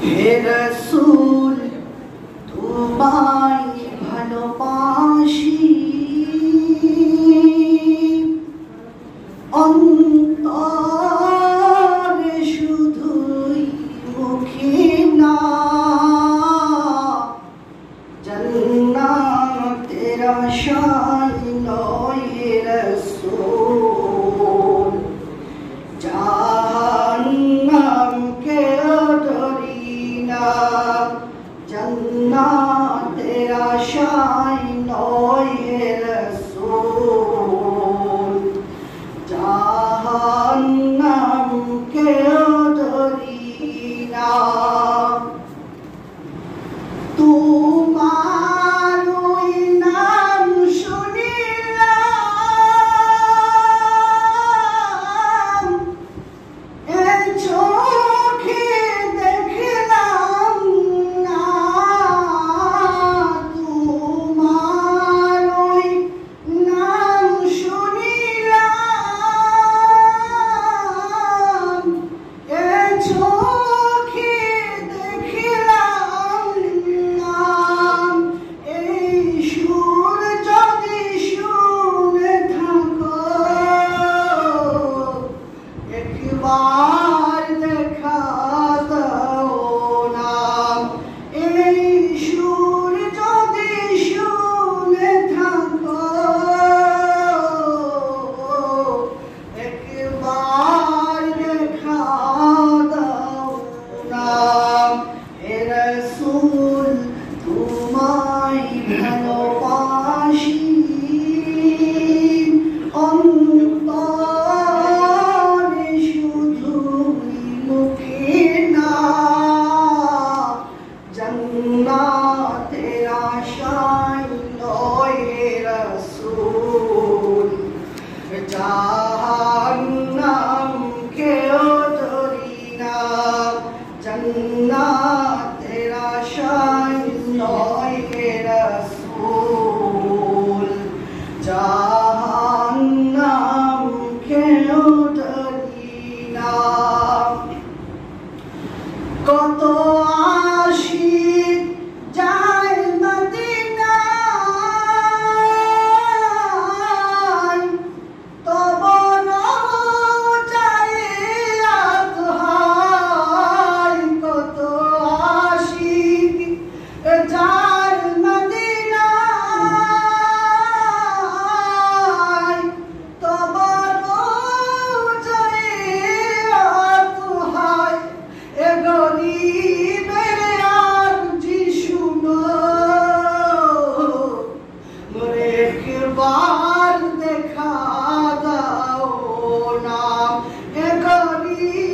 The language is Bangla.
হে রাসূল তোমায় ভালোবাসি অন্তরে শুধুই মুখে না জান্নাতের আশায় নয় হে রাসূল জাহান্নামকেও ডরি না জান্নাতের আশায় নয় হে রাসূল জাহান্নামকেও ডরি না তোমার ওই নাম শুনিলাম এ চোখে দেখলাম না তোমার ওই নাম শুনিলাম এ চোখে দেখলাম না এই সুর যদি শুনে থাকো একবার দেখা দাও না এই সুর যদি শুনে থাকো একবার দেখা দাও না হে রাসূল তোমায় ভালোবাসি অন্তরে শুধুই মুখে না জান্নাতের আশায় নয় হে রাসূল জাহান্নামকেও ডরি না জান্নাতের আশায় নয় হে রাসূল জাহান্নামকেও ডরি না কত আশিক যায় মদিনায় তবু রওজায়ে আতহায় কত আশিক যায় মদিনায় তবু রওজায়ে আতহায় এ গরীবের আরজি শুনো মোরে একবার দেখা দাও না এ গরীব